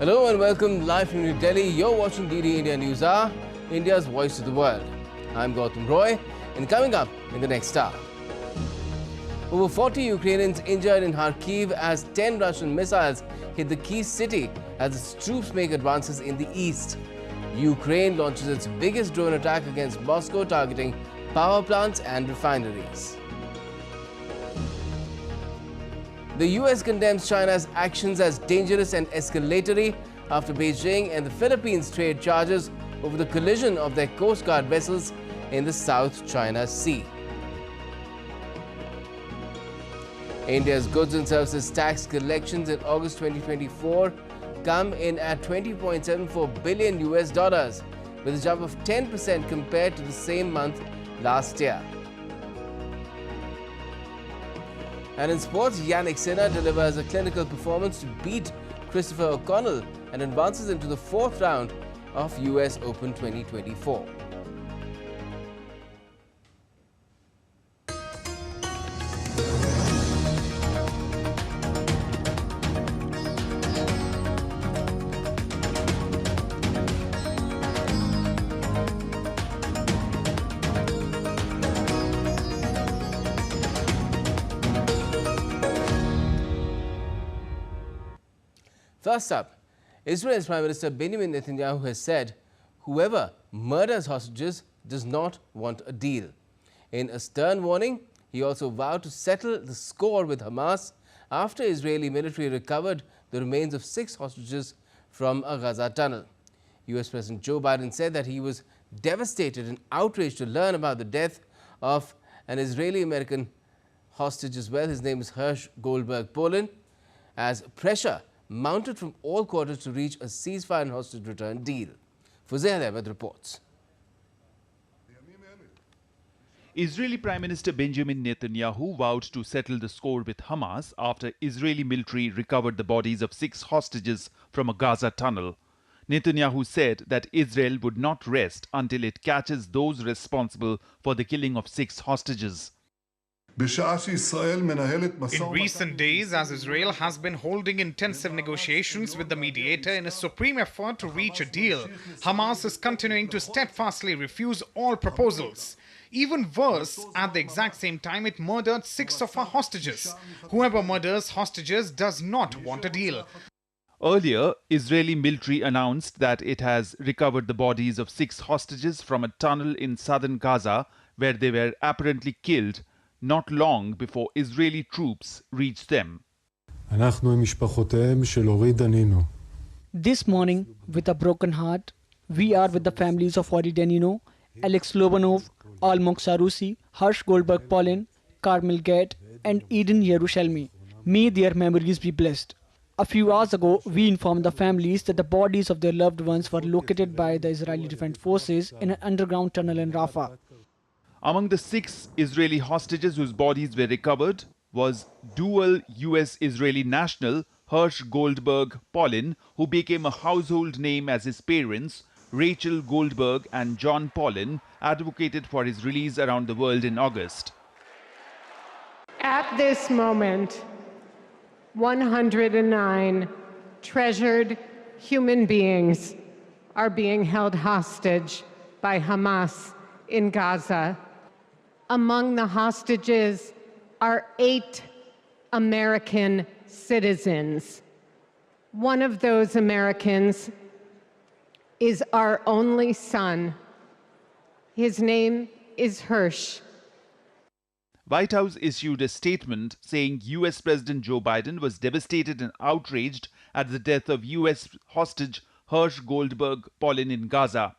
Hello and welcome live from New Delhi. You're watching DD India News Hour, India's voice to the world. I'm Gautam Roy, and coming up in the next hour. Over 40 Ukrainians injured in Kharkiv as 10 Russian missiles hit the key city as its troops make advances in the east. Ukraine launches its biggest drone attack against Moscow, targeting power plants and refineries. The US condemns China's actions as dangerous and escalatory after Beijing and the Philippines trade charges over the collision of their Coast Guard vessels in the South China Sea. India's goods and services tax collections in August 2024 come in at $20.74 billion US, with a jump of 10% compared to the same month last year. And in sports, Jannik delivers a clinical performance to beat Christopher O'Connell and advances into the fourth round of US Open 2024. First up, Israel's Prime Minister Benjamin Netanyahu has said whoever murders hostages does not want a deal. In a stern warning, he also vowed to settle the score with Hamas after Israeli military recovered the remains of 6 hostages from a Gaza tunnel. US President Joe Biden said that he was devastated and outraged to learn about the death of an Israeli-American hostage as well. His name is Hersh Goldberg Polin, as pressure mounted from all quarters to reach a ceasefire and hostage return deal. Fuzail Ahmed reports. Israeli Prime Minister Benjamin Netanyahu vowed to settle the score with Hamas after Israeli military recovered the bodies of 6 hostages from a Gaza tunnel. Netanyahu said that Israel would not rest until it catches those responsible for the killing of 6 hostages. In recent days, as Israel has been holding intensive negotiations with the mediator in a supreme effort to reach a deal, Hamas is continuing to steadfastly refuse all proposals. Even worse, at the exact same time, it murdered 6 of our hostages. Whoever murders hostages does not want a deal. Earlier, Israeli military announced that it has recovered the bodies of 6 hostages from a tunnel in southern Gaza, where they were apparently killed not long before Israeli troops reached them. This morning, with a broken heart, we are with the families of Ori Danino, Alex Lobanov, Almog Sarusi, Hersh Goldberg Polin, Carmel Gate, and Eden Yerushalmi. May their memories be blessed. A few hours ago, we informed the families that the bodies of their loved ones were located by the Israeli Defense Forces in an underground tunnel in Rafah. Among the 6 Israeli hostages whose bodies were recovered was dual US-Israeli national Hersh Goldberg Polin, who became a household name as his parents, Rachel Goldberg and John Polin, advocated for his release around the world in August. At this moment, 109 treasured human beings are being held hostage by Hamas in Gaza. Among the hostages are 8 American citizens. One of those Americans is our only son. His name is Hersh. White House issued a statement saying US President Joe Biden was devastated and outraged at the death of US hostage Hersh Goldberg Polin in Gaza.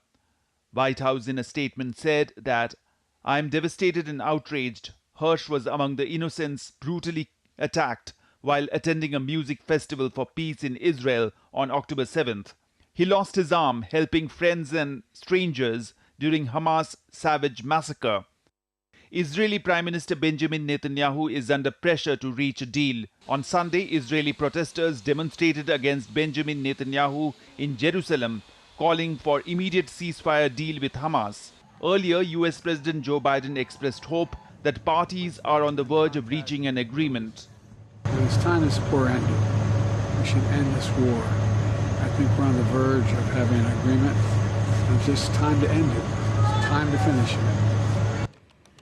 White House in a statement said that, "I am devastated and outraged. Hersh was among the innocents brutally attacked while attending a music festival for peace in Israel on October 7th. He lost his arm helping friends and strangers during Hamas' savage massacre." Israeli Prime Minister Benjamin Netanyahu is under pressure to reach a deal. On Sunday, Israeli protesters demonstrated against Benjamin Netanyahu in Jerusalem, calling for immediate ceasefire deal with Hamas. Earlier, US President Joe Biden expressed hope that parties are on the verge of reaching an agreement. When it's time this war ended, we should end this war at think we're on the verge of having an agreement. It's just time to end it. It's time to finish it.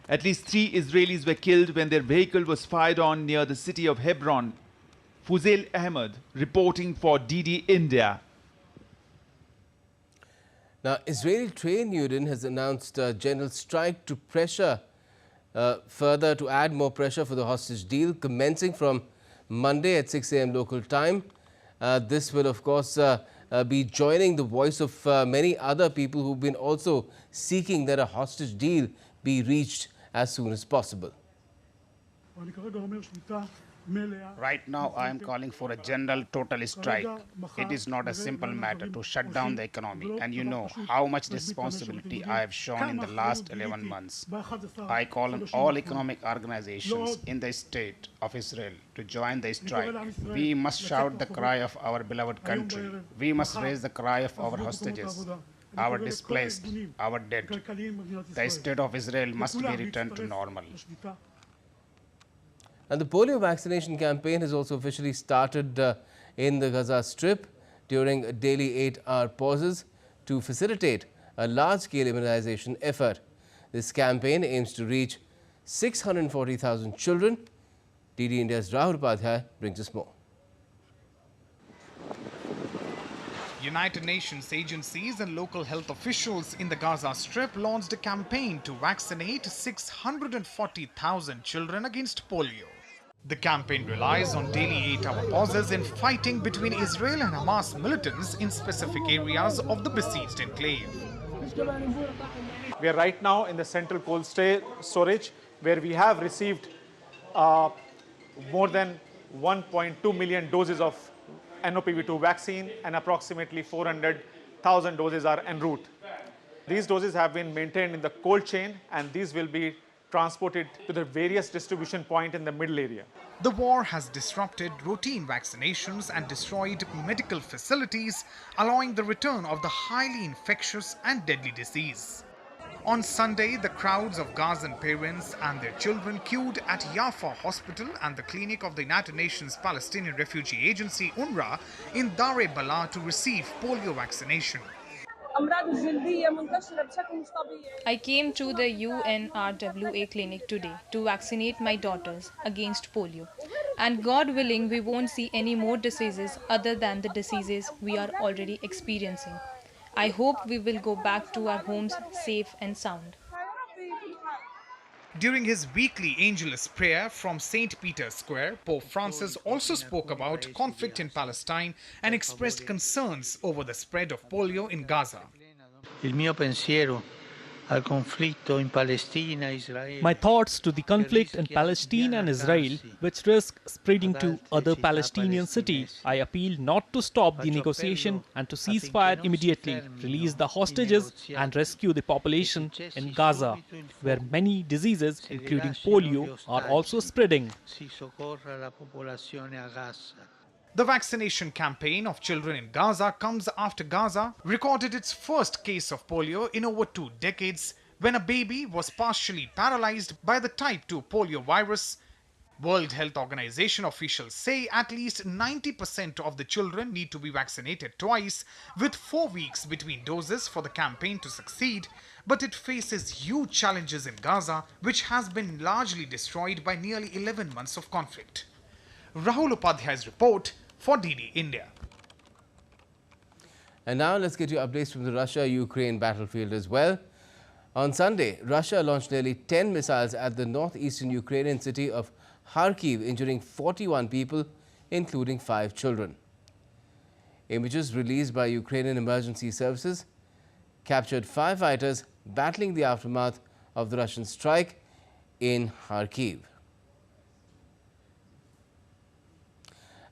At least 3 Israelis were killed when their vehicle was fired on near the city of Hebron. Fuzail Ahmed reporting for DD India. Now, Israeli trade union has announced a general strike to pressure further to add more pressure for the hostage deal commencing from Monday at 6 a.m. local time. This will, of course, be joining the voice of many other people who've been also seeking that a hostage deal be reached as soon as possible. Right now, I am calling for a general total strike. It is not a simple matter to shut down the economy, and you know how much responsibility I have shown in the last 11 months. I call on all economic organizations in the state of Israel to join the strike. We must shout the cry of our beloved country. We must raise the cry of our hostages, our displaced, our dead. The state of Israel must be returned to normal. And the polio vaccination campaign has also officially started in the Gaza Strip during daily 8-hour pauses to facilitate a large-scale immunization effort. This campaign aims to reach 640,000 children. DD India's Rahul Upadhyay brings us more. United Nations agencies and local health officials in the Gaza Strip launched a campaign to vaccinate 640,000 children against polio. The campaign relies on daily 8-hour pauses in fighting between Israel and Hamas militants in specific areas of the besieged enclave. We are right now in the central cold storage, where we have received more than 1.2 million doses of NOPV2 vaccine, and approximately 400,000 doses are en route. These doses have been maintained in the cold chain, and these will be transported to the various distribution points in the middle area. The war has disrupted routine vaccinations and destroyed medical facilities, allowing the return of the highly infectious and deadly disease. On Sunday, the crowds of Gazan parents and their children queued at Yafa Hospital and the clinic of the United Nations Palestinian Refugee Agency UNRWA in Dar e Bala to receive polio vaccination. I came to the UNRWA clinic today to vaccinate my daughters against polio. And God willing, we won't see any more diseases other than the diseases we are already experiencing. I hope we will go back to our homes safe and sound. During his weekly Angelus prayer from St. Peter's Square, Pope Francis also spoke about conflict in Palestine and expressed concerns over the spread of polio in Gaza. My thoughts to the conflict in Palestine and Israel, which risk spreading to other Palestinian cities. I appeal not to stop the negotiation and to cease fire immediately, release the hostages and rescue the population in Gaza, where many diseases, including polio, are also spreading. The vaccination campaign of children in Gaza comes after Gaza recorded its first case of polio in over 2 decades, when a baby was partially paralyzed by the type 2 polio virus. World Health Organization officials say at least 90% of the children need to be vaccinated twice, with 4 weeks between doses for the campaign to succeed. But it faces huge challenges in Gaza, which has been largely destroyed by nearly 11 months of conflict. Rahul Upadhyay's report for DD India. And now let's get you updates from the Russia-Ukraine battlefield as well. On Sunday, Russia launched nearly 10 missiles at the northeastern Ukrainian city of Kharkiv, injuring 41 people, including 5 children. Images released by Ukrainian emergency services captured firefighters battling the aftermath of the Russian strike in Kharkiv.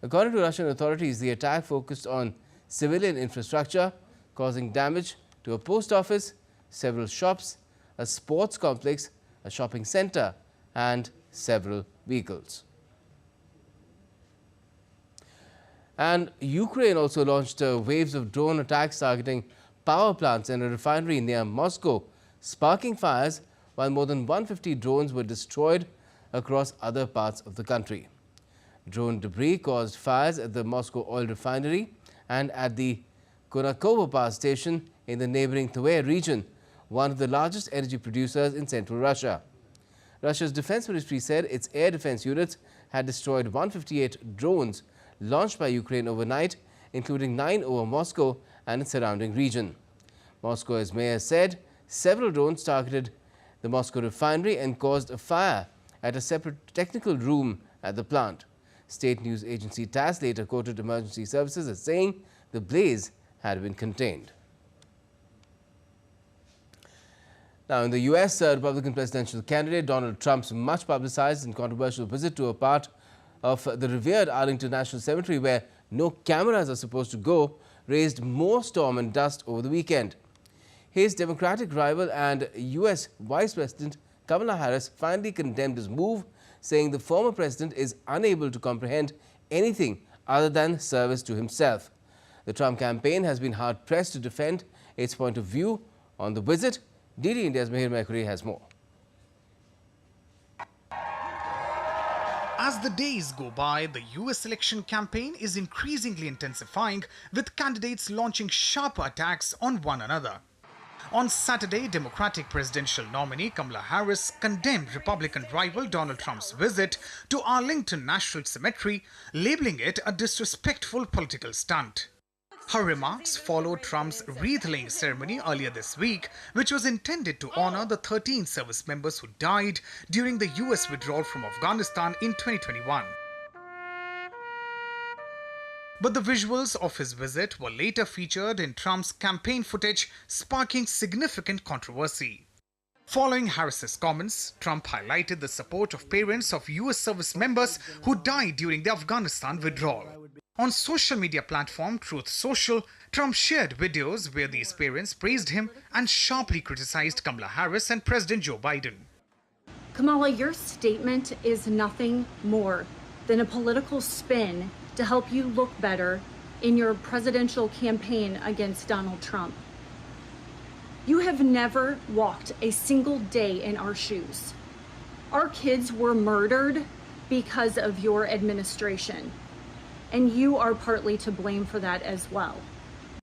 According to Russian authorities, the attack focused on civilian infrastructure, causing damage to a post office, several shops, a sports complex, a shopping center, and several vehicles. And Ukraine also launched waves of drone attacks targeting power plants and a refinery near Moscow, sparking fires, while more than 150 drones were destroyed across other parts of the country. Drone debris caused fires at the Moscow oil refinery and at the Konakovo power station in the neighboring Tver region, one of the largest energy producers in central Russia. Russia's defense ministry said its air defense units had destroyed 158 drones launched by Ukraine overnight, including 9 over Moscow and its surrounding region. Moscow's mayor said several drones targeted the Moscow refinery and caused a fire at a separate technical room at the plant. State news agency TASS later quoted emergency services as saying the blaze had been contained. Now, in the US, Republican presidential candidate Donald Trump's much publicized and controversial visit to a part of the revered Arlington National Cemetery where no cameras are supposed to go raised more storm and dust over the weekend. His Democratic rival and US Vice President Kamala Harris finally condemned his move, saying the former president is unable to comprehend anything other than service to himself. The Trump campaign has been hard-pressed to defend its point of view on the visit. DD India's Mihir Mekuri has more. As the days go by, the US election campaign is increasingly intensifying, with candidates launching sharper attacks on one another. On Saturday, Democratic presidential nominee Kamala Harris condemned Republican rival Donald Trump's visit to Arlington National Cemetery, labeling it a disrespectful political stunt. Her remarks followed Trump's wreath-laying ceremony earlier this week, which was intended to honor the 13 service members who died during the US withdrawal from Afghanistan in 2021. But the visuals of his visit were later featured in Trump's campaign footage, sparking significant controversy. Following Harris's comments, Trump highlighted the support of parents of US service members who died during the Afghanistan withdrawal. On social media platform Truth Social, Trump shared videos where these parents praised him and sharply criticized Kamala Harris and President Joe Biden. Kamala, your statement is nothing more than a political spin to help you look better in your presidential campaign against Donald Trump. You have never walked a single day in our shoes. Our kids were murdered because of your administration, and you are partly to blame for that as well.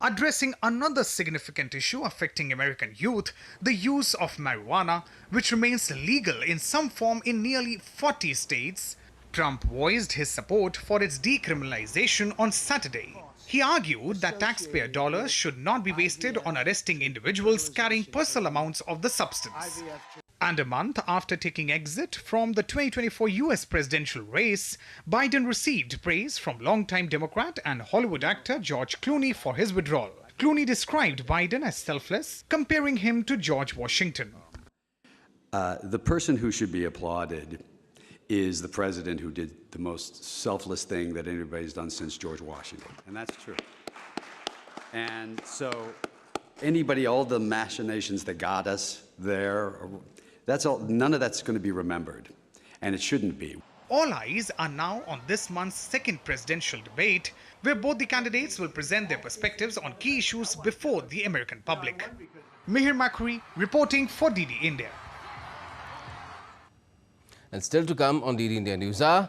Addressing another significant issue affecting American youth, the use of marijuana, which remains legal in some form in nearly 40 states, Trump voiced his support for its decriminalization on Saturday. He argued that taxpayer dollars should not be wasted on arresting individuals carrying personal amounts of the substance. And a month after taking exit from the 2024 US presidential race, Biden received praise from longtime Democrat and Hollywood actor George Clooney for his withdrawal. Clooney described Biden as selfless, comparing him to George Washington. The person who should be applauded is the president who did the most selfless thing that anybody's done since George Washington. And that's true. And so anybody, all the machinations that got us there, that's all, none of that's going to be remembered. And it shouldn't be. All eyes are now on this month's second presidential debate, where both the candidates will present their perspectives on key issues before the American public. Mihir Mekuri reporting for DD India. And still to come on DD India News are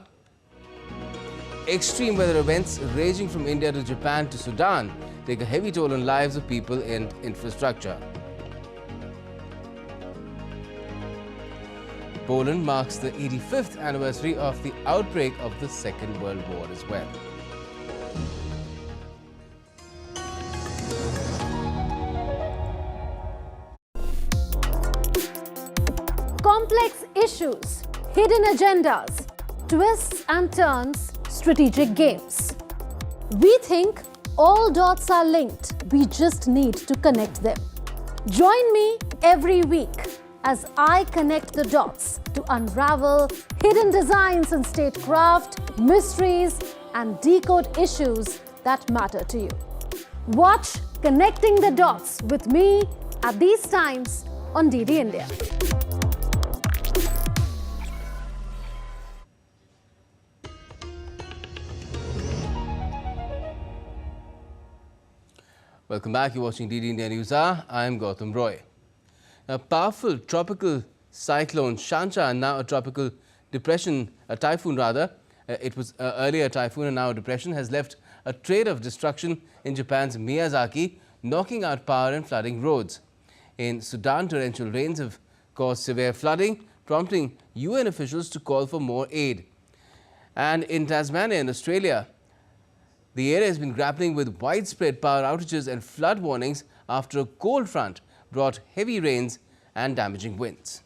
extreme weather events ranging from India to Japan to Sudan take a heavy toll on lives of people and infrastructure. Poland marks the 85th anniversary of the outbreak of the Second World War as well. Complex issues, hidden agendas, twists and turns, strategic games. We think all dots are linked. We just need to connect them. Join me every week as I connect the dots to unravel hidden designs in statecraft, mysteries, and decode issues that matter to you. Watch Connecting the Dots with me at these times on DD India. Welcome back. You're watching DD India News Hour. I'm Gautam Roy. A powerful tropical cyclone Shansha, now a tropical depression, a typhoon rather. It was earlier a typhoon and now a depression, has left a trail of destruction in Japan's Miyazaki, knocking out power and flooding roads. In Sudan, torrential rains have caused severe flooding, prompting UN officials to call for more aid. And in Tasmania, in Australia, the area has been grappling with widespread power outages and flood warnings after a cold front brought heavy rains and damaging winds.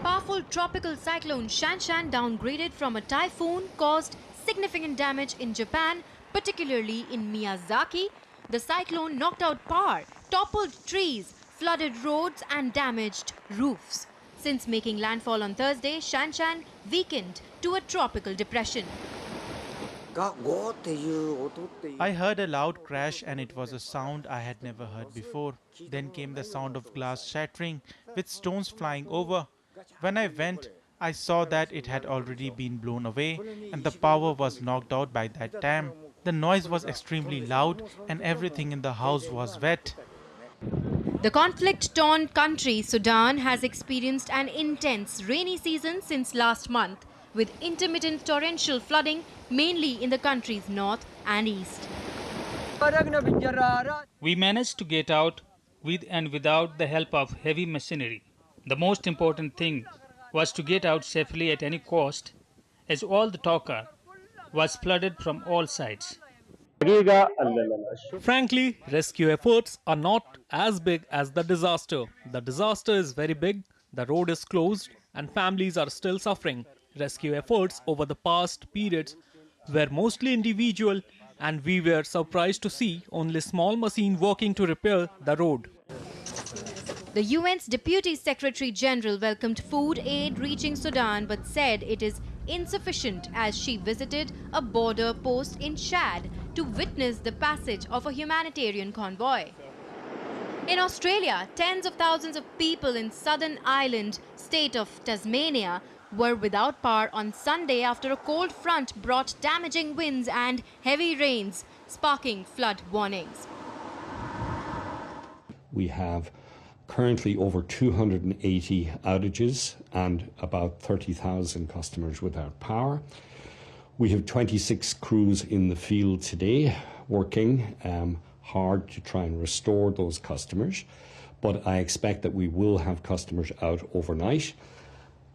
Powerful tropical cyclone Shanshan, downgraded from a typhoon, caused significant damage in Japan, particularly in Miyazaki. The cyclone knocked out power, toppled trees, flooded roads and damaged roofs. Since making landfall on Thursday, Shanshan weakened to a tropical depression. I heard a loud crash and it was a sound I had never heard before. Then came the sound of glass shattering with stones flying over. When I went, I saw that it had already been blown away and the power was knocked out by that time. The noise was extremely loud and everything in the house was wet. The conflict-torn country, Sudan, has experienced an intense rainy season since last month, with intermittent torrential flooding mainly in the country's north and east. We managed to get out with and without the help of heavy machinery. The most important thing was to get out safely at any cost, as all the Toka was flooded from all sides. Frankly, rescue efforts are not as big as the disaster. The disaster is very big, the road is closed, and families are still suffering. Rescue efforts over the past periods were mostly individual, and we were surprised to see only small machine working to repair the road. The UN's Deputy Secretary General welcomed food aid reaching Sudan but said it is insufficient as she visited a border post in Chad to witness the passage of a humanitarian convoy. In Australia, tens of thousands of people in southern island state of Tasmania were without power on Sunday after a cold front brought damaging winds and heavy rains, sparking flood warnings. We have currently over 280 outages and about 30,000 customers without power. We have 26 crews in the field today working hard to try and restore those customers, but I expect that we will have customers out overnight.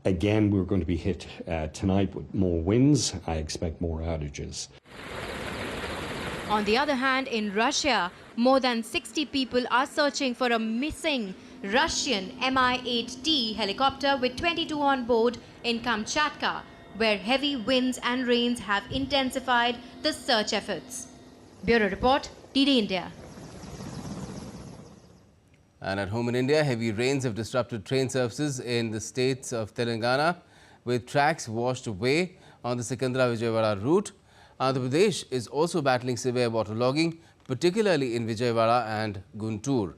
Again, we're going to be hit tonight with more winds. I expect more outages. On the other hand, in Russia, more than 60 people are searching for a missing Russian Mi-8T helicopter with 22 on board in Kamchatka, where heavy winds and rains have intensified the search efforts. Bureau Report, DD India. And at home in India, heavy rains have disrupted train services in the states of Telangana, with tracks washed away on the Secunderabad-Vijayawada route. Andhra Pradesh is also battling severe waterlogging, particularly in Vijayawada and Guntur.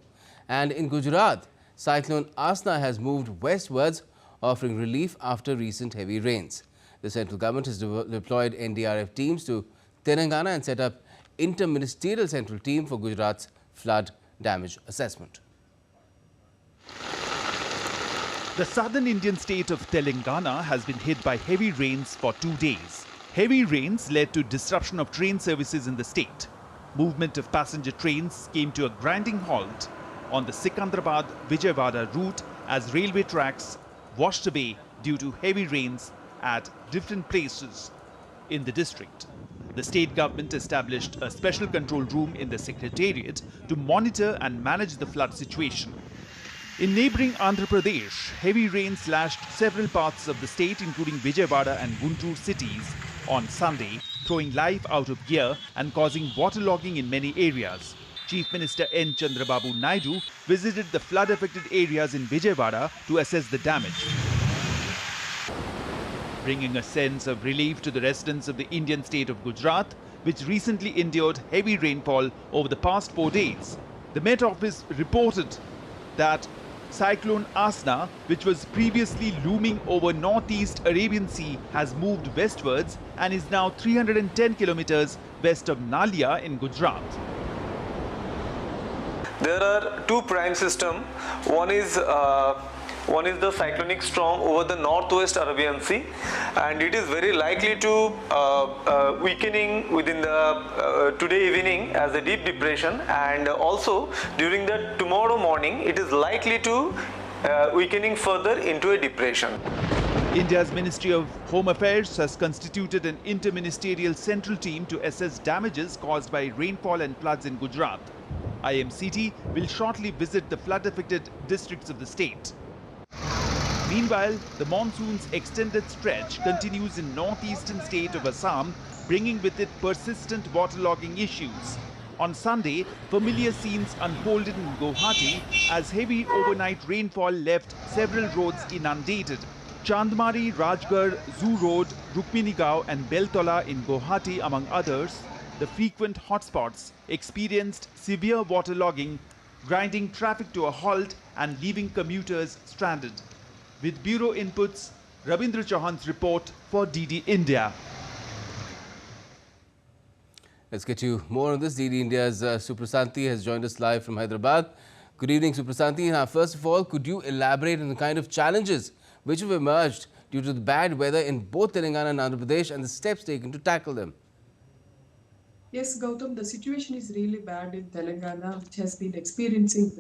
And in Gujarat, cyclone Asna has moved westwards, offering relief after recent heavy rains. The central government has deployed NDRF teams to Telangana and set up inter-ministerial central team for Gujarat's flood damage assessment. The southern Indian state of Telangana has been hit by heavy rains for 2 days. Heavy rains led to disruption of train services in the state. Movement of passenger trains came to a grinding halt on the Secunderabad-Vijayawada route as railway tracks washed away due to heavy rains at different places in the district. The state government established a special control room in the secretariat to monitor and manage the flood situation. In neighbouring Andhra Pradesh, heavy rain slashed several parts of the state, including Vijayawada and Guntur cities, on Sunday, throwing life out of gear and causing waterlogging in many areas. Chief Minister N. Chandrababu Naidu visited the flood-affected areas in Vijayawada to assess the damage, bringing a sense of relief to the residents of the Indian state of Gujarat, which recently endured heavy rainfall over the past 4 days. The Met Office reported that Cyclone Asna, which was previously looming over northeast Arabian Sea, has moved westwards and is now 310 kilometers west of Nalia in Gujarat. There are two prime systems. One is One is the cyclonic storm over the northwest Arabian Sea, and it is very likely to weakening within the today evening as a deep depression, and also during the tomorrow morning it is likely to weakening further into a depression. India's Ministry of Home Affairs has constituted an interministerial central team to assess damages caused by rainfall and floods in Gujarat. IMCT will shortly visit the flood-affected districts of the state. Meanwhile, the monsoon's extended stretch continues in northeastern state of Assam, bringing with it persistent waterlogging issues. On Sunday, familiar scenes unfolded in Guwahati as heavy overnight rainfall left several roads inundated. Chandmari, Rajgarh, Zoo Road, Rukminigao and Beltola in Guwahati, among others, the frequent hotspots experienced severe waterlogging, grinding traffic to a halt and leaving commuters stranded. With bureau inputs, Rabindra Chauhan's report for DD India. Let's get you more on this. DD India's Suprasanti has joined us live from Hyderabad. Good evening, Suprasanti. Now, first of all, could you elaborate on the kind of challenges which have emerged due to the bad weather in both Telangana and Andhra Pradesh and the steps taken to tackle them? Yes, Gautam, the situation is really bad in Telangana, which has been experiencing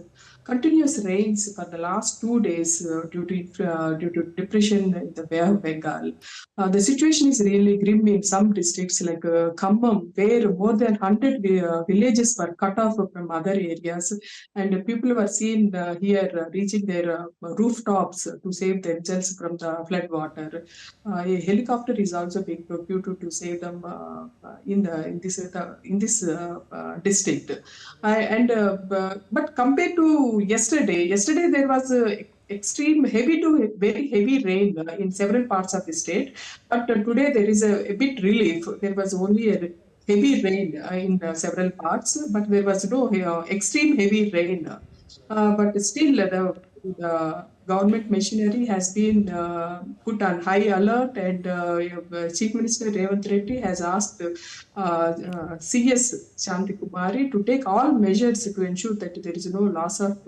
continuous rains for the last 2 days due to depression in the Bay of Bengal. The situation is really grim in some districts like Khammam, where more than 100 villages were cut off from other areas, and people were seen here reaching their rooftops to save themselves from the flood water. A helicopter is also being procured to save them in this district. But compared to yesterday there was extreme heavy to very heavy rain in several parts of the state. But today there is a bit relief. There was only a heavy rain in several parts, but there was no extreme heavy rain. But still, the government machinery has been put on high alert, and Chief Minister Revanth Reddy has asked CS Shanti Kumari to take all measures to ensure that there is no loss of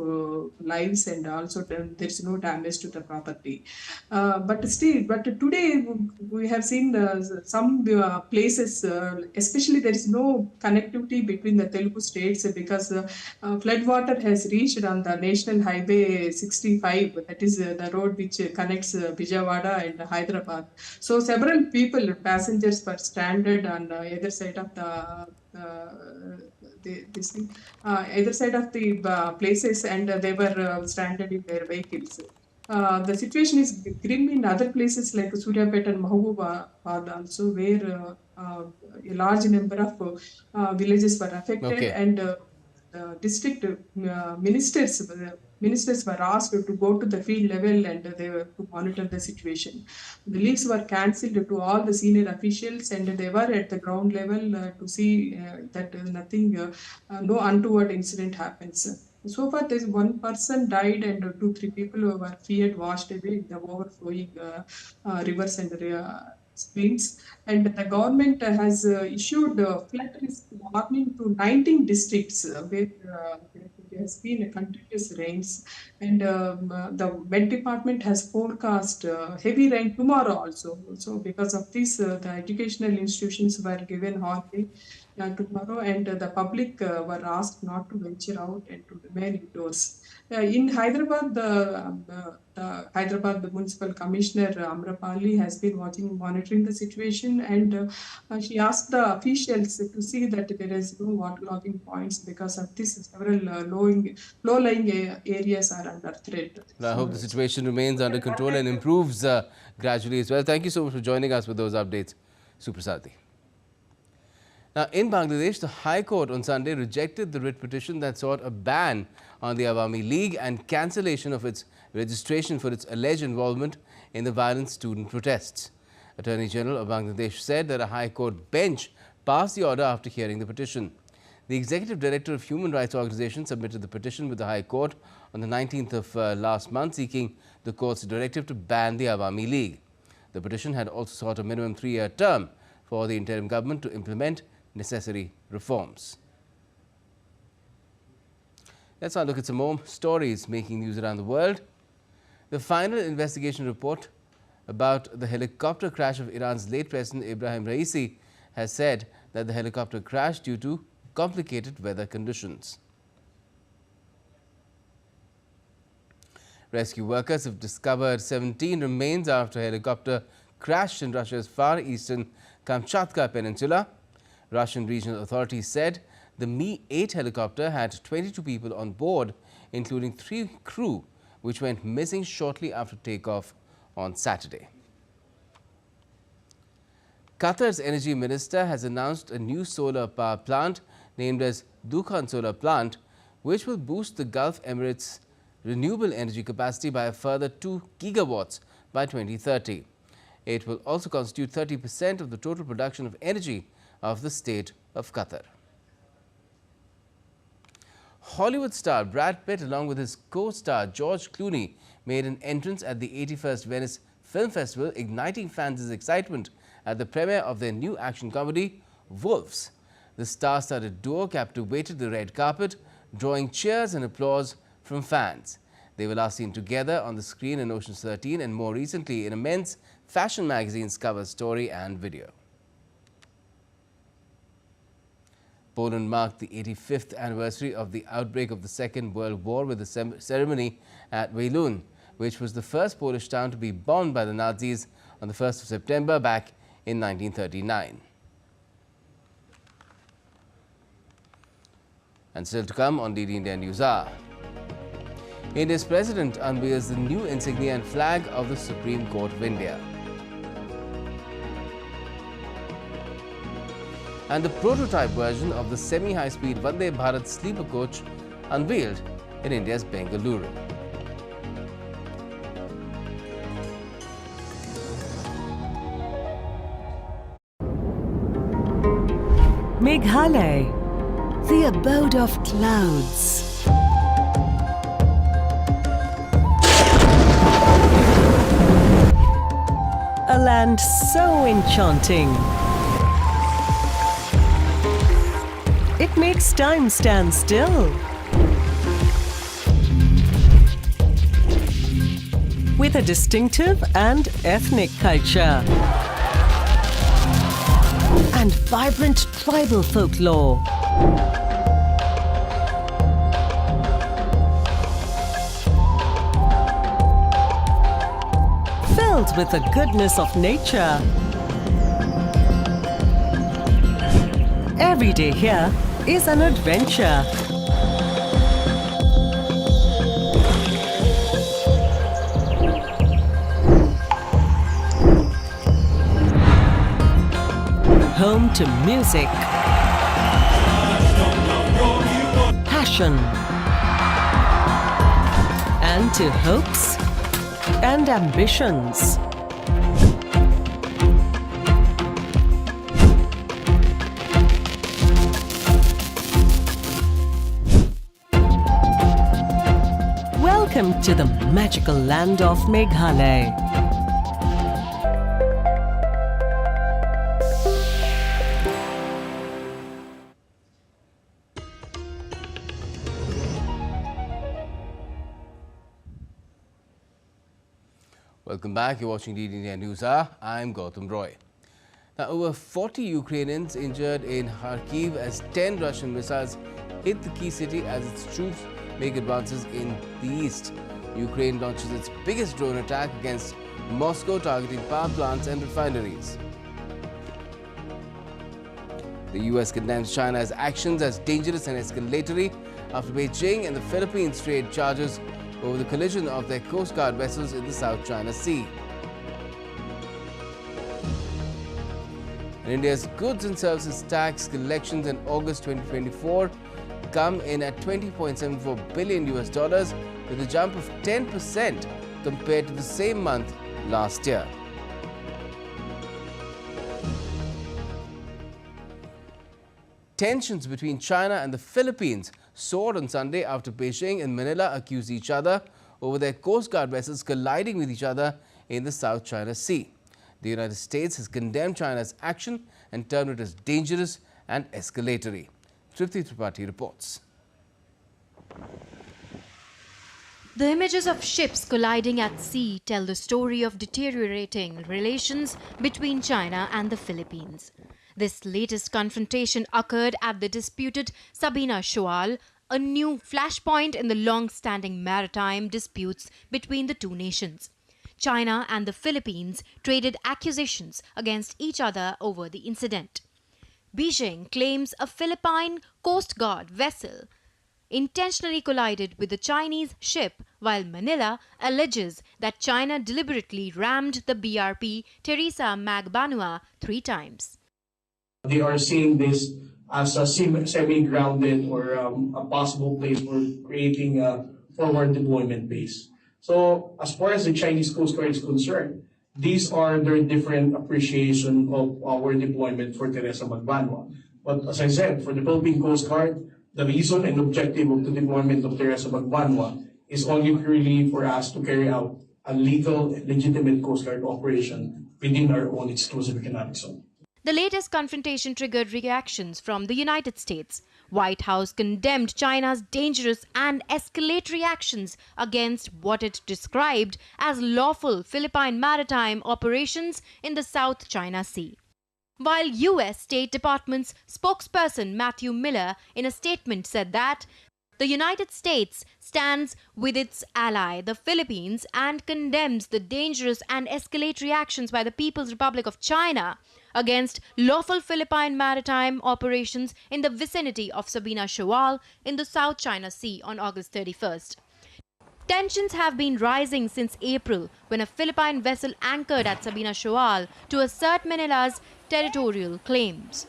lives and also there is no damage to the property. But today we have seen some places, especially there is no connectivity between the Telugu states because flood water has reached on the National Highway 65. That is the road which connects Vijayawada and Hyderabad. So several people, passengers, were stranded on either side of either side of the places, and they were stranded in their vehicles. The situation is grim in other places like Suryapet and Mahbubabad also, where a large number of villages were affected, and district ministers were asked to go to the field level and they were to monitor the situation. The leaves were cancelled to all the senior officials, and they were at the ground level to see that nothing, no untoward incident happens. So far, there's one person died and 2-3 people were feared washed away in the overflowing rivers and streams. And the government has issued flood risk warning to 19 districts where there has been a continuous rains. And the Met Department has forecast heavy rain tomorrow also. So because of this, the educational institutions were given holiday tomorrow, and the public were asked not to venture out and to remain indoors. In Hyderabad, the Hyderabad Municipal Commissioner Amrapali has been monitoring the situation, and she asked the officials to see that there is no waterlogging points because of this. Several low-lying areas are under threat. I hope the situation remains under control and improves gradually as well. Thank you so much for joining us with those updates, Suprasadi. Now, in Bangladesh, the High Court on Sunday rejected the writ petition that sought a ban on the Awami League and cancellation of its registration for its alleged involvement in the violent student protests. Attorney General of Bangladesh said that a High Court bench passed the order after hearing the petition. The Executive Director of Human Rights Organization submitted the petition with the High Court on the 19th of last month, seeking the court's directive to ban the Awami League. The petition had also sought a minimum 3-year term for the interim government to implement necessary reforms. Let's now look at some more stories making news around the world. The final investigation report about the helicopter crash of Iran's late President Ibrahim Raisi has said that the helicopter crashed due to complicated weather conditions. Rescue workers have discovered 17 remains after a helicopter crashed in Russia's far eastern Kamchatka Peninsula. Russian regional authorities said the Mi-8 helicopter had 22 people on board, including 3 crew, which went missing shortly after takeoff on Saturday. Qatar's energy minister has announced a new solar power plant named as Dukhan Solar Plant, which will boost the Gulf Emirates' renewable energy capacity by a further 2 gigawatts by 2030. It will also constitute 30% of the total production of energy of the state of Qatar. Hollywood star Brad Pitt, along with his co-star George Clooney, made an entrance at the 81st Venice Film Festival, igniting fans' excitement at the premiere of their new action comedy, Wolves. The star-studded duo captivated the red carpet, drawing cheers and applause from fans. They were last seen together on the screen in Ocean's 13 and more recently in a men's fashion magazine's cover story and video. Poland marked the 85th anniversary of the outbreak of the Second World War with a ceremony at Wejlun, which was the first Polish town to be bombed by the Nazis on the 1st of September back in 1939. And still to come on DD India News Hour. India's president unveils the new insignia and flag of the Supreme Court of India. And the prototype version of the semi-high-speed Vande Bharat sleeper coach unveiled in India's Bengaluru. Meghalaya, the abode of clouds. A land so enchanting. It makes time stand still. With a distinctive and ethnic culture. And vibrant tribal folklore. Filled with the goodness of nature. Every day here is an adventure. Home to music, passion, and to hopes and ambitions. Welcome to the magical land of Meghalaya. Welcome back. You're watching DD India News Hour. I'm Gautam Roy. Now, over 40 Ukrainians injured in Kharkiv as 10 Russian missiles hit the key city as its troops make advances in the east. Ukraine launches its biggest drone attack against Moscow, targeting power plants and refineries. The US condemns China's actions as dangerous and escalatory after Beijing and the Philippines trade charges over the collision of their Coast Guard vessels in the South China Sea. And India's goods and services tax collections in August 2024 come in at $20.74 billion, with a jump of 10% compared to the same month last year. Tensions between China and the Philippines soared on Sunday after Beijing and Manila accused each other over their Coast Guard vessels colliding with each other in the South China Sea. The United States has condemned China's action and termed it as dangerous and escalatory. Tripti Tripathi reports. The images of ships colliding at sea tell the story of deteriorating relations between China and the Philippines. This latest confrontation occurred at the disputed Sabina Shoal, a new flashpoint in the long-standing maritime disputes between the two nations. China and the Philippines traded accusations against each other over the incident. Beijing claims a Philippine Coast Guard vessel intentionally collided with the Chinese ship, while Manila alleges that China deliberately rammed the BRP Teresa Magbanua 3 times. They are seeing this as a semi-grounded or a possible place for creating a forward deployment base. So as far as the Chinese Coast Guard is concerned, these are their different appreciation of our deployment for Teresa Magbanua. But as I said, for the Philippine Coast Guard, the reason and objective of the deployment of Teresa Magbanua is only purely for us to carry out a legal, legitimate Coast Guard operation within our own exclusive economic zone. The latest confrontation triggered reactions from the United States. White House condemned China's dangerous and escalatory actions against what it described as lawful Philippine maritime operations in the South China Sea. While U.S. State Department's spokesperson Matthew Miller in a statement said that the United States stands with its ally, the Philippines, and condemns the dangerous and escalatory actions by the People's Republic of China against lawful Philippine maritime operations in the vicinity of Sabina Shoal in the South China Sea on August 31st. Tensions have been rising since April when a Philippine vessel anchored at Sabina Shoal to assert Manila's territorial claims.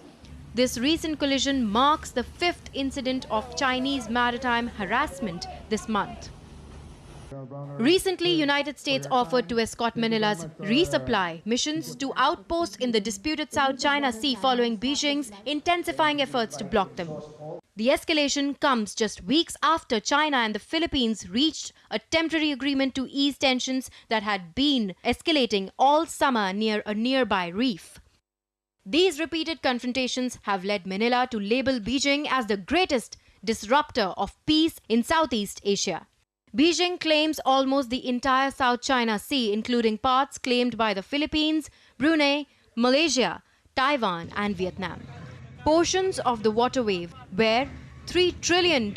This recent collision marks the 5th incident of Chinese maritime harassment this month. Recently, United States offered to escort Manila's resupply missions to outposts in the disputed South China Sea following Beijing's intensifying efforts to block them. The escalation comes just weeks after China and the Philippines reached a temporary agreement to ease tensions that had been escalating all summer near a nearby reef. These repeated confrontations have led Manila to label Beijing as the greatest disruptor of peace in Southeast Asia. Beijing claims almost the entire South China Sea, including parts claimed by the Philippines, Brunei, Malaysia, Taiwan, and Vietnam. Portions of the waterway where $3 trillion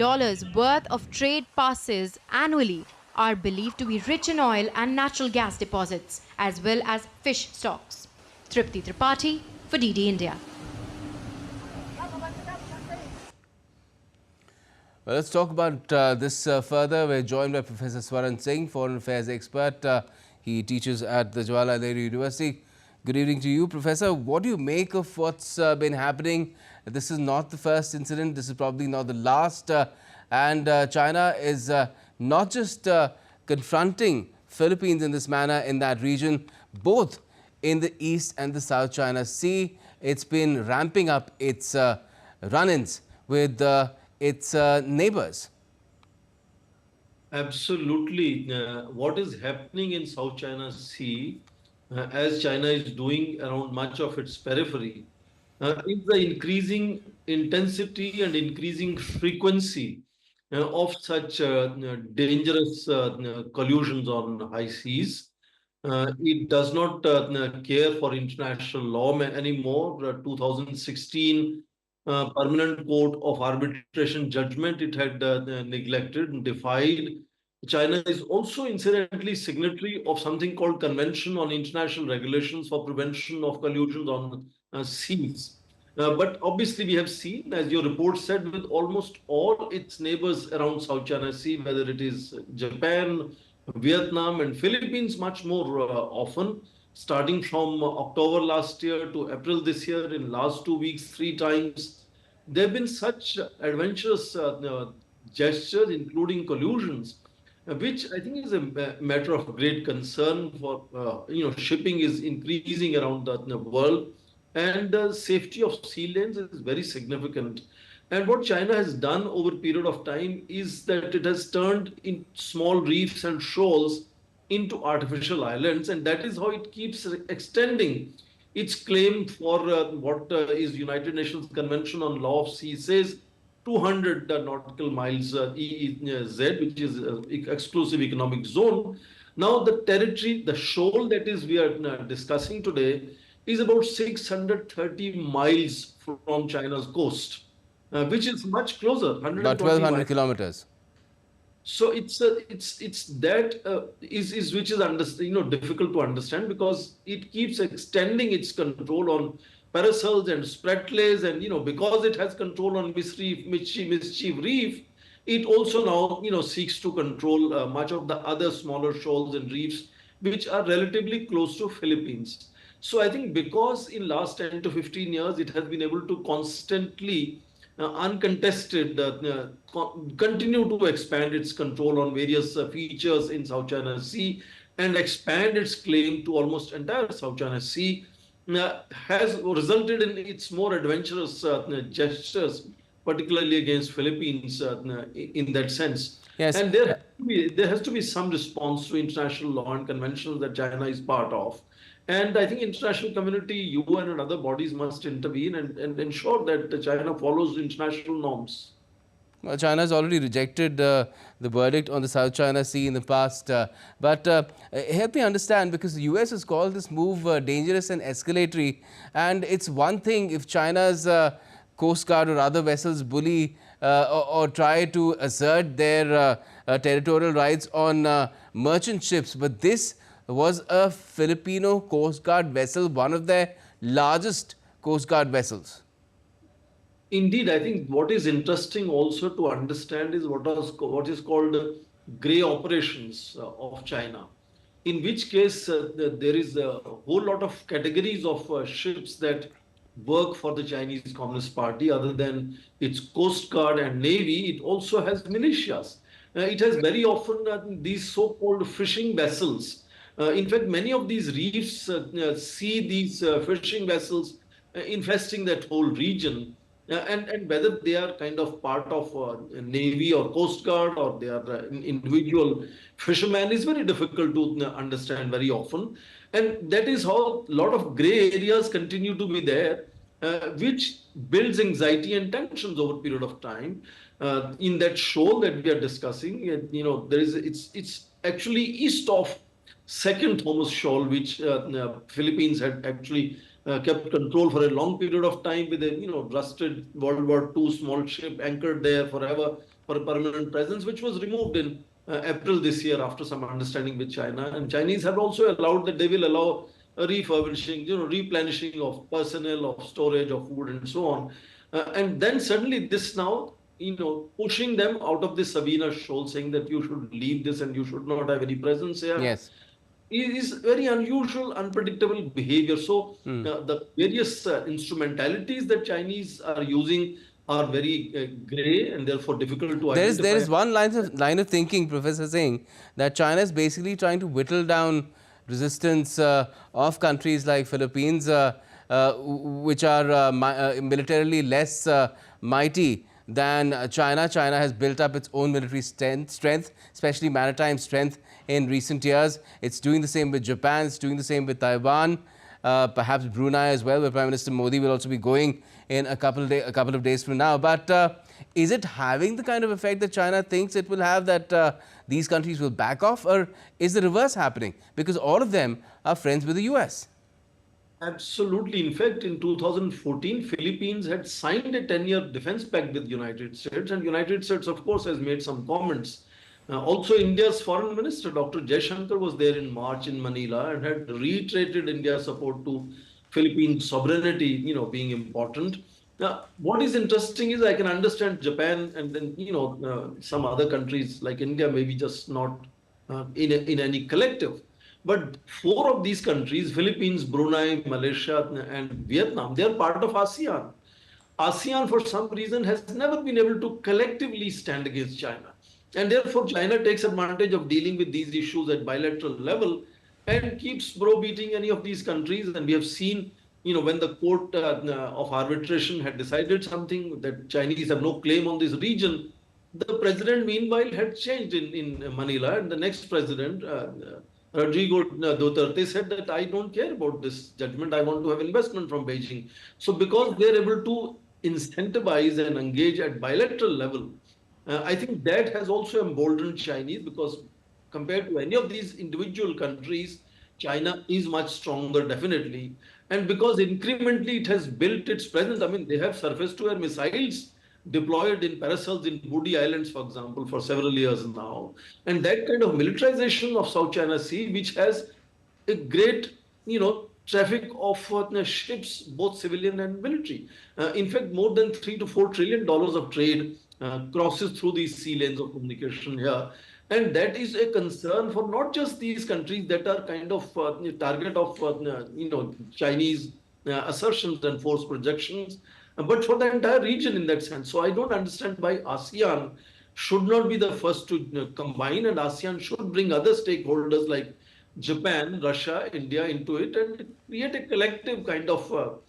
worth of trade passes annually are believed to be rich in oil and natural gas deposits, as well as fish stocks. Tripti Tripathi for DD India. Well, let's talk about this further. We're joined by Professor Swaran Singh, foreign affairs expert. He teaches at the Jawaharlal Nehru University. Good evening to you, Professor. What do you make of what's been happening? This is not the first incident. This is probably not the last. And China is not just confronting Philippines in this manner in that region, both in the East and the South China Sea. It's been ramping up its run-ins with its neighbors. Absolutely. What is happening in South China Sea, as China is doing around much of its periphery, is the increasing intensity and increasing frequency of such dangerous collusions on high seas. It does not care for international law anymore. 2016 Permanent Court of Arbitration judgment it had neglected and defied. China is also incidentally signatory of something called Convention on International Regulations for Prevention of Collusions on Seas. But obviously we have seen, as your report said, with almost all its neighbors around South China Sea, whether it is Japan, Vietnam and Philippines much more often, starting from October last year to April this year, in last 2 weeks, 3 times. There have been such adventurous gestures, including collusions, which I think is a matter of great concern for, shipping is increasing around the world, and the safety of sea lanes is very significant. And what China has done over a period of time is that it has turned in small reefs and shoals into artificial islands, and that is how it keeps extending its claim for what is United Nations Convention on Law of Sea says, 200 nautical miles EEZ, which is exclusive economic zone. Now the territory, the shoal that is we are discussing today is about 630 miles from China's coast, which is much closer, About 1,200 kilometers. So it's that is which is difficult to understand, because it keeps extending its control on parasols and spratlys, and because it has control on Mischief Reef, it also now seeks to control much of the other smaller shoals and reefs which are relatively close to Philippines. So I think because in last 10 to 15 years it has been able to constantly uncontested continue to expand its control on various features in South China Sea and expand its claim to almost entire South China Sea, has resulted in its more adventurous gestures, particularly against Philippines in that sense. Yes. And there has to be some response to international law and conventions that China is part of. And I think international community, UN and other bodies must intervene and ensure that China follows international norms. Well, China has already rejected the verdict on the South China Sea in the past. But help me understand, because the US has called this move dangerous and escalatory. And it's one thing if China's Coast Guard or other vessels bully or try to assert their territorial rights on merchant ships. But this was a Filipino Coast Guard vessel, one of their largest Coast Guard vessels. Indeed, I think what is interesting also to understand is what is called grey operations of China, in which case there is a whole lot of categories of ships that work for the Chinese Communist Party. Other than its Coast Guard and Navy, it also has militias. It has very often these so-called fishing vessels. In fact, many of these reefs see these fishing vessels infesting that whole region. And whether they are kind of part of Navy or Coast Guard or they are individual fishermen is very difficult to understand very often. And that is how a lot of gray areas continue to be there, which builds anxiety and tensions over a period of time. In that shoal that we are discussing, it's actually east of second Thomas Shoal, which Philippines had actually kept control for a long period of time with a rusted World War II small ship anchored there forever for a permanent presence, which was removed in April this year after some understanding with China. And Chinese have also allowed that they will allow a refurbishing, replenishing of personnel, of storage, of food, and so on. And then suddenly this now, pushing them out of this Sabina Shoal, saying that you should leave this and you should not have any presence here. Yes. It is very unusual, unpredictable behavior. So the various instrumentalities that Chinese are using are very grey and therefore difficult to identify. There is one line of thinking, Professor, saying that China is basically trying to whittle down resistance of countries like Philippines, which are militarily less mighty than China. China has built up its own military strength, especially maritime strength in recent years. It's doing the same with Japan, it's doing the same with Taiwan, perhaps Brunei as well, where Prime Minister Modi will also be going in a couple of days from now. But is it having the kind of effect that China thinks it will have, that these countries will back off, or is the reverse happening? Because all of them are friends with the US. Absolutely. In fact, in 2014, Philippines had signed a 10-year defense pact with the United States, and United States, of course, has made some comments. Also, India's foreign minister, Dr. Jaishankar, was there in March in Manila and had reiterated India's support to Philippine sovereignty, being important. Now, what is interesting is I can understand Japan and then, some other countries like India, maybe just not in any collective. But 4 of these countries, Philippines, Brunei, Malaysia, and Vietnam, they are part of ASEAN. ASEAN, for some reason, has never been able to collectively stand against China. And therefore, China takes advantage of dealing with these issues at bilateral level and keeps browbeating any of these countries. And we have seen, when the court of arbitration had decided something, that Chinese have no claim on this region, the president, meanwhile, had changed in Manila. And the next president, Rodrigo Duterte, said that I don't care about this judgment. I want to have investment from Beijing. So because they're able to incentivize and engage at bilateral level, I think that has also emboldened Chinese, because compared to any of these individual countries, China is much stronger, definitely. And because incrementally it has built its presence. I mean, they have surface-to-air missiles deployed in paracels in Budi Islands, for example, for several years now. And that kind of militarization of South China Sea, which has a great, traffic of ships, both civilian and military. In fact, more than $3 to $4 trillion of trade crosses through these sea lanes of communication here. And that is a concern for not just these countries that are kind of target of Chinese assertions and force projections, but for the entire region in that sense. So I don't understand why ASEAN should not be the first to combine, and ASEAN should bring other stakeholders like Japan, Russia, India into it, and create a collective kind of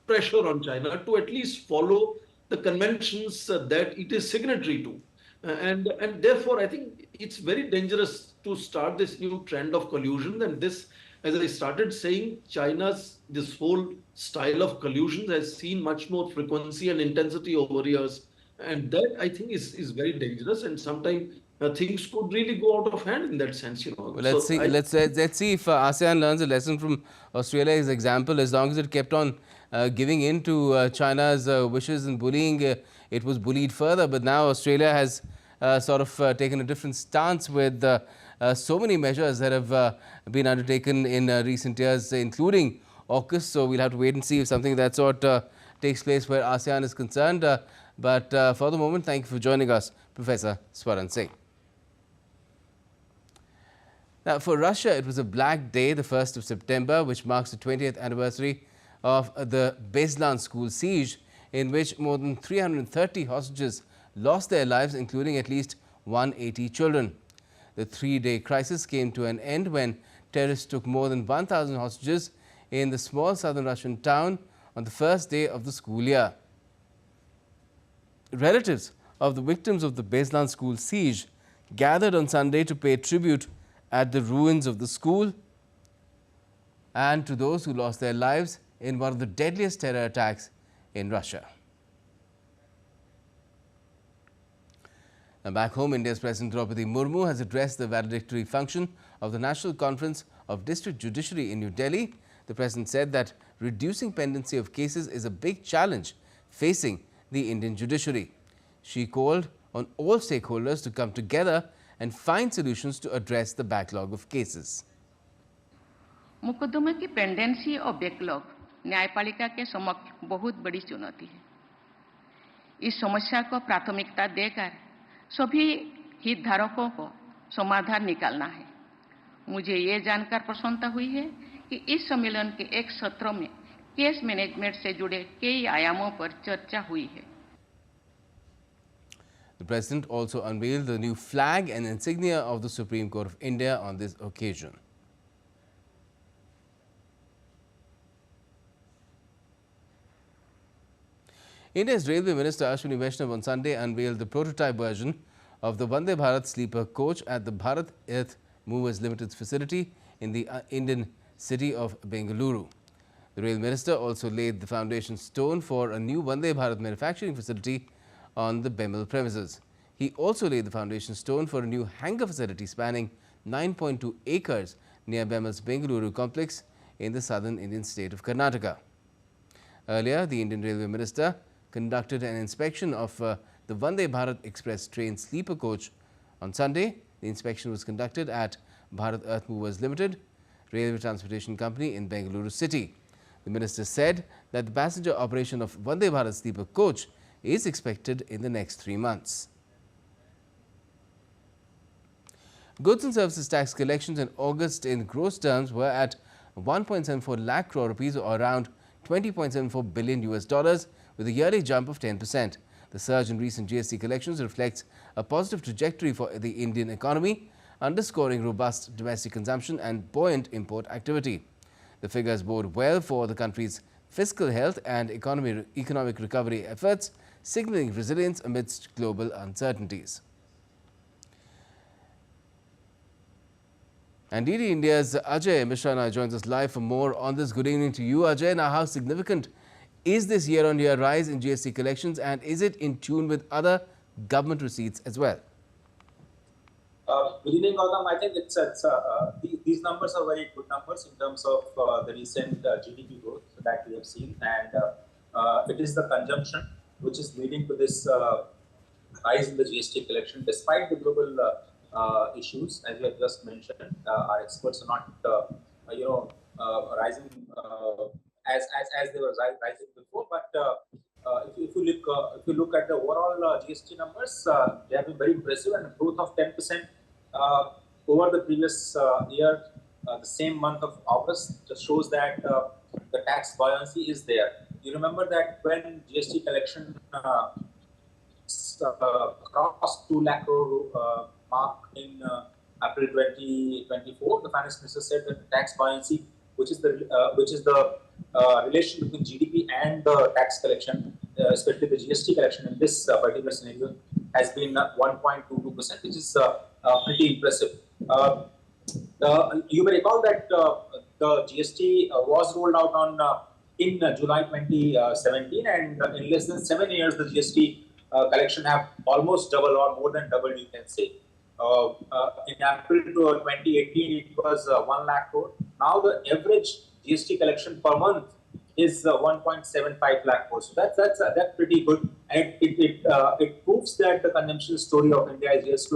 pressure on China to at least follow the conventions that it is signatory to. And therefore, I think it's very dangerous to start this new trend of collusion. And this, as I started saying, China's this whole style of collusion has seen much more frequency and intensity over years. And that, I think, is very dangerous. And sometimes things could really go out of hand in that sense, Well, let's see. Let's see if ASEAN learns a lesson from Australia's example. As long as it kept on giving in to China's wishes and bullying, it was bullied further. But now Australia has sort of taken a different stance with so many measures that have been undertaken in recent years, including AUKUS. So we'll have to wait and see if something of that sort takes place where ASEAN is concerned. But for the moment, thank you for joining us, Professor Swaran Singh. Now, for Russia, it was a black day, the 1st of September, which marks the 20th anniversary of the Beslan school siege, in which more than 330 hostages lost their lives, including at least 180 children. The three-day crisis came to an end when terrorists took more than 1,000 hostages in the small southern Russian town on the first day of the school year. Relatives of the victims of the Beslan school siege gathered on Sunday to pay tribute at the ruins of the school and to those who lost their lives in one of the deadliest terror attacks in Russia. Now, back home, India's President Draupadi Murmu has addressed the valedictory function of the National Conference of District Judiciary in New Delhi. The President said that reducing pendency of cases is a big challenge facing the Indian judiciary. She called on all stakeholders to come together and find solutions to address the backlog of cases. मुकदमे की pendency और backlog न्यायपालिका के समक्ष बहुत बड़ी चुनौती है। इस समस्या को प्राथमिकता देकर सभी हितधारकों को समाधान निकालना है। मुझे ये जानकर प्रसन्नता हुई है कि इस सम्मेलन के एक सत्र में केस मैनेजमेंट से जुड़े कई आयामों पर चर्चा हुई है। The President also unveiled the new flag and insignia of the Supreme Court of India on this occasion. India's Railway Minister Ashwini Vaishnav on Sunday unveiled the prototype version of the Vande Bharat sleeper coach at the Bharat Earth Movers Limited facility in the Indian city of Bengaluru. The Rail Minister also laid the foundation stone for a new Vande Bharat manufacturing facility on the Bemal premises. He also laid the foundation stone for a new hangar facility spanning 9.2 acres near Bemal's Bengaluru complex in the southern Indian state of Karnataka. Earlier, the Indian Railway Minister conducted an inspection of the Vande Bharat Express train sleeper coach. On Sunday, the inspection was conducted at Bharat Earth Movers Limited, railway transportation company in Bengaluru city. The minister said that the passenger operation of Vande Bharat sleeper coach is expected in the next 3 months. Goods and services tax collections in August in gross terms were at 1.74 lakh crore rupees, or around $20.74 billion, with a yearly jump of 10%. The surge in recent GST collections reflects a positive trajectory for the Indian economy, underscoring robust domestic consumption and buoyant import activity. The figures bode well for the country's fiscal health and economic recovery efforts, signaling resilience amidst global uncertainties. And DD India's Ajay Mishra now joins us live for more on this. Good evening to you, Ajay. Now, how significant is this year-on-year rise in GST collections, and is it in tune with other government receipts as well? Good evening, Gautam. I think these numbers are very good numbers in terms of the recent GDP growth that we have seen, and it is the consumption which is leading to this rise in the GST collection, despite the global issues, as you have just mentioned. Our experts are not, rising as they were rising before. But if you look at the overall GST numbers, they have been very impressive, and a growth of 10% over the previous year. The same month of August just shows that the tax buoyancy is there. You remember that when GST collection crossed 2 lakh crore mark in April 2024, the finance minister said that the tax buoyancy, which is the relation between GDP and the tax collection, especially the GST collection in this particular scenario, has been 1.22%, which is pretty impressive. You may recall that the GST was rolled out in July 2017, and in less than 7 years, the GST collection have almost doubled or more than doubled, you can say. In April 2018, it was 1 lakh crore. Now the average GST collection per month is 1.75 lakh crore. So that's pretty good, and it proves that the consumption story of India is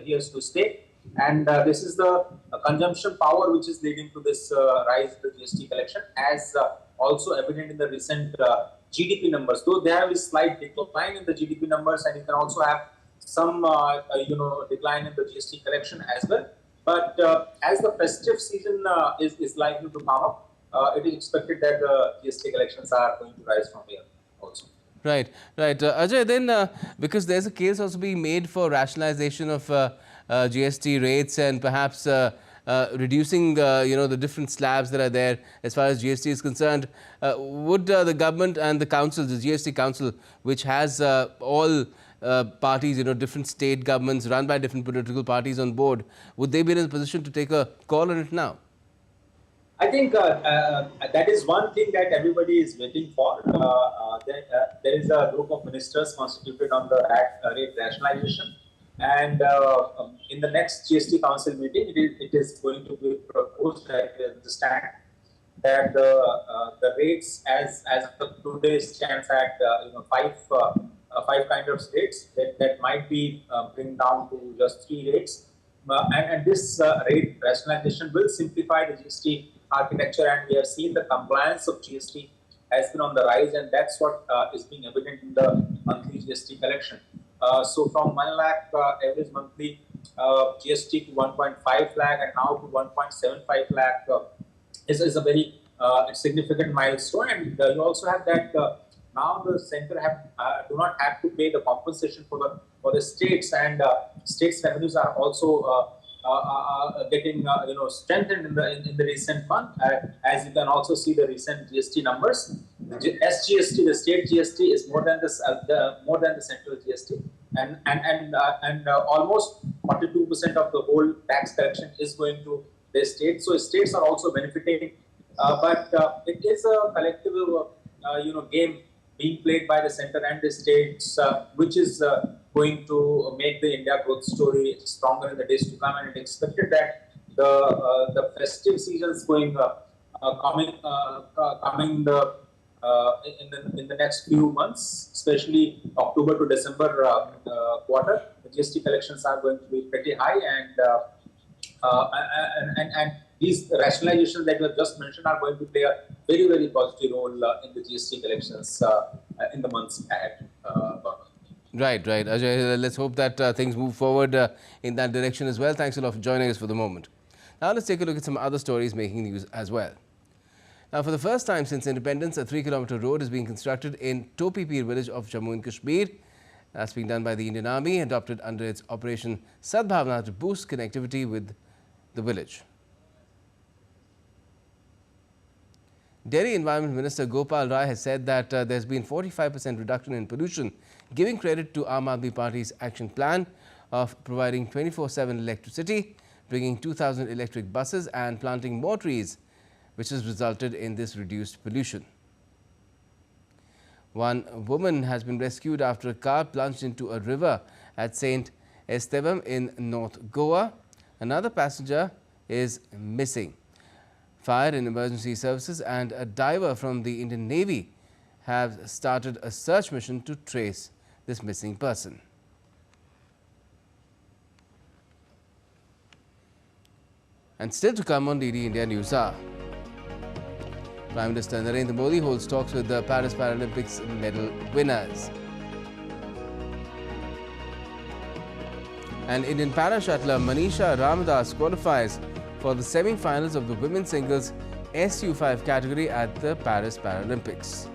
here to stay. And this is the consumption power which is leading to this rise in the GST collection, as also evident in the recent GDP numbers. Though there is slight decline in the GDP numbers, and you can also have some decline in the GST collection as well. But as the festive season is likely to come up, it is expected that the GST collections are going to rise from here also. Right. Ajay, then because there's a case also being made for rationalization of GST rates and perhaps reducing the different slabs that are there as far as GST is concerned, would the government and the council, the GST council, which has all parties, different state governments run by different political parties on board, would they be in a position to take a call on it now? I think that is one thing that everybody is waiting for. There is a group of ministers constituted on the rate rationalization, and in the next GST Council meeting, it is going to be proposed, I understand, that the rates as of today stands at five kind of rates that might be bring down to just 3 rates, and this rate rationalization will simplify the GST architecture, and we have seen the compliance of GST has been on the rise, and that's what is being evident in the monthly GST collection. So from 1 lakh average monthly GST to 1.5 lakh and now to 1.75 lakh is a very significant milestone. And you also have that now the center do not have to pay the compensation for the states, and states' revenues are also getting strengthened in the recent month, as you can also see the recent GST numbers. The SGST, the state GST, is more than the central GST, and almost 42% of the whole tax collection is going to the states. So states are also benefiting, but it is a collective game being played by the center and the states, which is going to make the India growth story stronger in the days to come. And it expected that the festive seasons coming in the next few months, especially October to December quarter, the GST collections are going to be pretty high, and these rationalizations that you have just mentioned are going to play a very, very positive role in the GST collections in the months ahead. Right. Ajay, let's hope that things move forward in that direction as well. Thanks a lot for joining us for the moment. Now let's take a look at some other stories making news as well. Now, for the first time since independence, a 3-kilometer road is being constructed in Topi Pir village of Jammu and Kashmir. That's being done by the Indian Army, adopted under its Operation Sadbhavna to boost connectivity with the village. Delhi Environment Minister Gopal Rai has said that there's been 45% reduction in pollution, giving credit to Aam Aadmi Party's action plan of providing 24/7 electricity, bringing 2,000 electric buses and planting more trees, which has resulted in this reduced pollution. One woman has been rescued after a car plunged into a river at St. Estevam in North Goa. Another passenger is missing. Fire and emergency services and a diver from the Indian Navy have started a search mission to trace this missing person. And still to come on DD India News Hour. Prime Minister Narendra Modi holds talks with the Paris Paralympics medal winners. And Indian para shuttler Manisha Ramadas qualifies for the semi-finals of the women's singles SU5 category at the Paris Paralympics.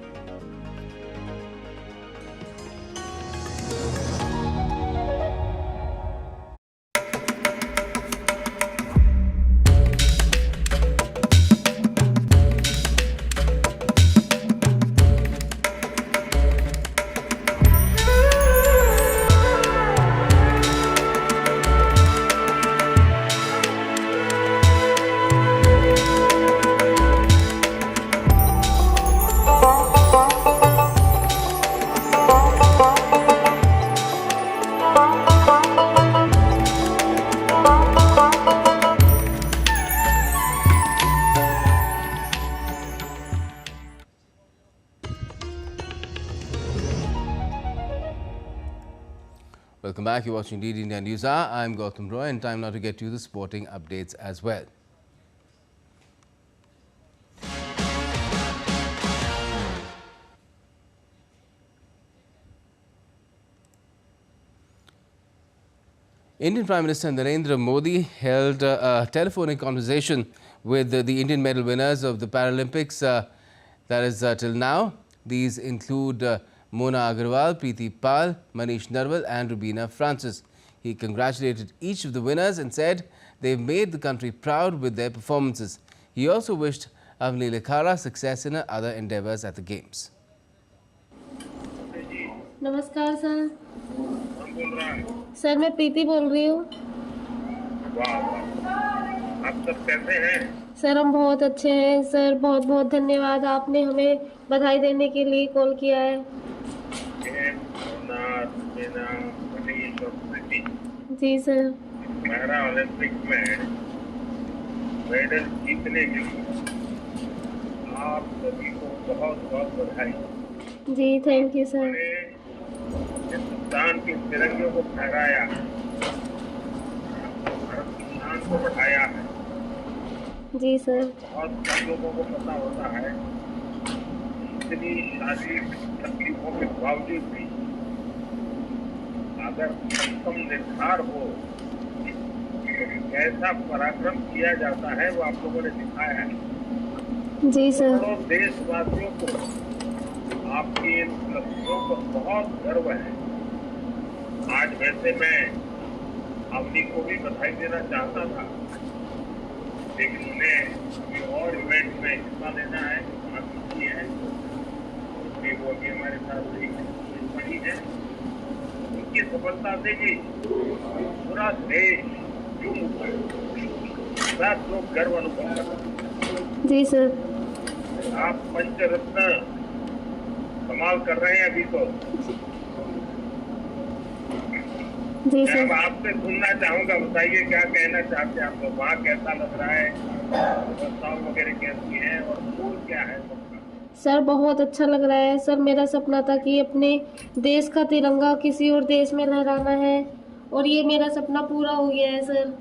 Welcome back. You're watching DD India News Hour. I'm Gautam Roy, and time now to get you the sporting updates as well. Indian Prime Minister Narendra Modi held a telephonic conversation with the Indian medal winners of the Paralympics. That is till now. These include Mona Agarwal, Preeti Pal, Manish Narwal and Rubina Francis. He congratulated each of the winners and said they've made the country proud with their performances. He also wished Avni Lekhara success in her other endeavours at the Games. नमस्कार sir. Sir मैं प्रीति बोल रही हूँ। आप सब कैसे हैं? Sir हम बहुत अच्छे हैं सर। बहुत बहुत धन्यवाद, आपने हमें बधाई देने के लिए कॉल किया है। जी सर। पैरा ओलंपिक्स में मेडल जीतने के लिए आप सभी को बहुत बहुत बधाई। जी थैंक यू सर। हिंदुस्तान के तिरंगे को फहराया, भारत की शान को बढ़ाया है। जी सर। बहुत कम लोगों को पता होता है इतनी शारीरिक तकलीफों के बावजूद भी अगर उत्तम निर्धार हो तो कैसा पराक्रम किया जाता है वो आप लोगों ने दिखाया है। जी सर। देशवासियों को आपकी इन उपलब्धियों पर बहुत गर्व है। आज वैसे मैं अवनी को भी बधाई देना चाहता था, लेकिन उन्हें और इवेंट में हिस्सा लेना है, बाकी है, इसलिए वो अभी हमारे साथ बड़ी है। उनकी सफलता से भी पूरा देश झूम उठा, सब लोग गर्व अनुभव करते। जी सर। आप पंचरत्न कमाल कर रहे हैं अभी तो। जी सर। मैं आपसे सुनना चाहूँगा, बताइए क्या कहना चाहते हैं आप लोग, वहाँ कैसा लग रहा है, व्यवस्थाएं वगैरह कैसी हैं और गोल क्या है सबका? सर बहुत अच्छा लग रहा है सर। मेरा सपना था कि अपने देश का तिरंगा किसी और देश में लहराना है और ये मेरा सपना पूरा हो गया है सर।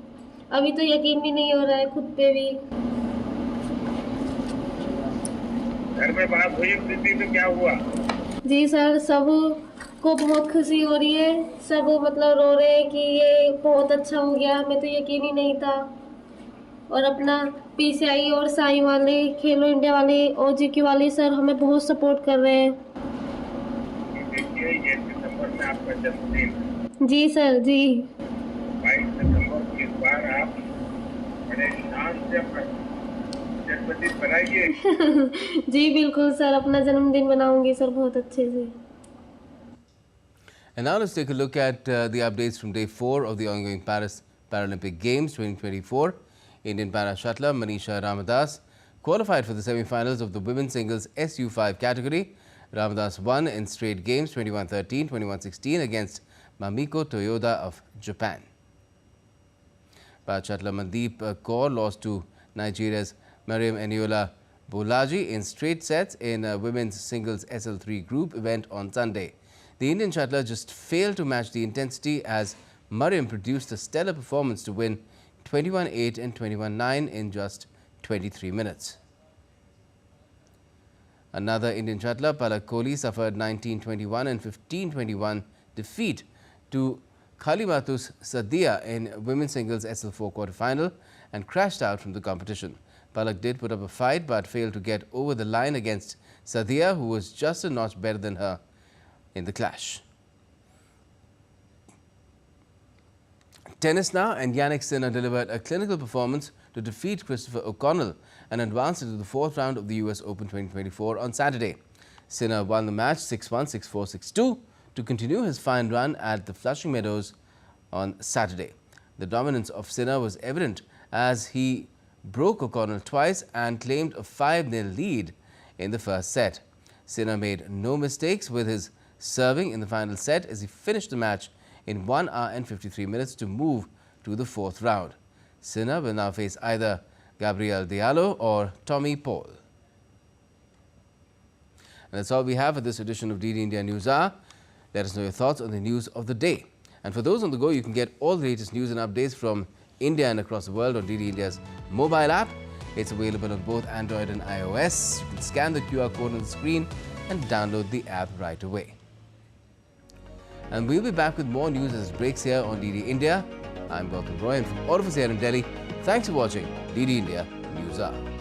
अभी तो यकीन भी नहीं हो रहा है खुद पे भी। घर में बात हुई प्रीति तो क्या हुआ? जी सर, सब को बहुत खुशी हो रही है। सब मतलब रो रहे हैं कि ये बहुत अच्छा हो गया, हमें तो यकीन ही नहीं था। और अपना पीसीआई और साई वाले, खेलो इंडिया वाले, ओजीक्यू वाले सर हमें बहुत सपोर्ट कर रहे हैं। देखिए ये सितंबर में आपका जन्मदिन। जी सर। जी 22 सितंबर को इस बार आप बड़े शान से अपना जन्मदिन बनाइए। जी बिल्कुल सर, अपना जन्मदिन बनाऊंगी सर बहुत अच्छे से। And now let's take a look at the updates from day 4 of the ongoing Paris Paralympic Games 2024. Indian para shuttler Manisha Ramadas qualified for the semi-finals of the women's singles SU5 category Ramadas won in straight games 21-13, 21-16 against Mamiko Toyoda of Japan. Parachattler Mandeep Kaur lost to Nigeria's Mariam Eniola Bolaji in straight sets in a women's singles SL3 group event on Sunday. The Indian shuttler just failed to match the intensity as Mariam produced a stellar performance to win 21-8 and 21-9 in just 23 minutes. Another Indian shuttler, Palak Kohli, suffered 19-21 and 15-21 defeat to Khalimatus Sadia in women's singles SL4 quarterfinal and crashed out from the competition. Palak did put up a fight but failed to get over the line against Sadia, who was just a notch better than her in the clash. Tennis now, and Jannik Sinner delivered a clinical performance to defeat Christopher O'Connell and advanced into the fourth round of the US Open 2024 on Saturday. Sinner won the match 6-1, 6-4, 6-2 to continue his fine run at the Flushing Meadows on Saturday. The dominance of Sinner was evident as he broke O'Connell twice and claimed a 5-0 lead in the first set. Sinner made no mistakes with his serving in the final set as he finished the match in 1 hour and 53 minutes to move to the fourth round. Sinner will now face either Gabriel Diallo or Tommy Paul. And that's all we have for this edition of DD India News Hour. Let us know your thoughts on the news of the day. And for those on the go, you can get all the latest news and updates from India and across the world on DD India's mobile app. It's available on both Android and iOS. You can scan the QR code on the screen and download the app right away. And we'll be back with more news as it breaks here on DD India. I'm Gautam Roy, and from all of us here in Delhi, thanks for watching DD India News Hour.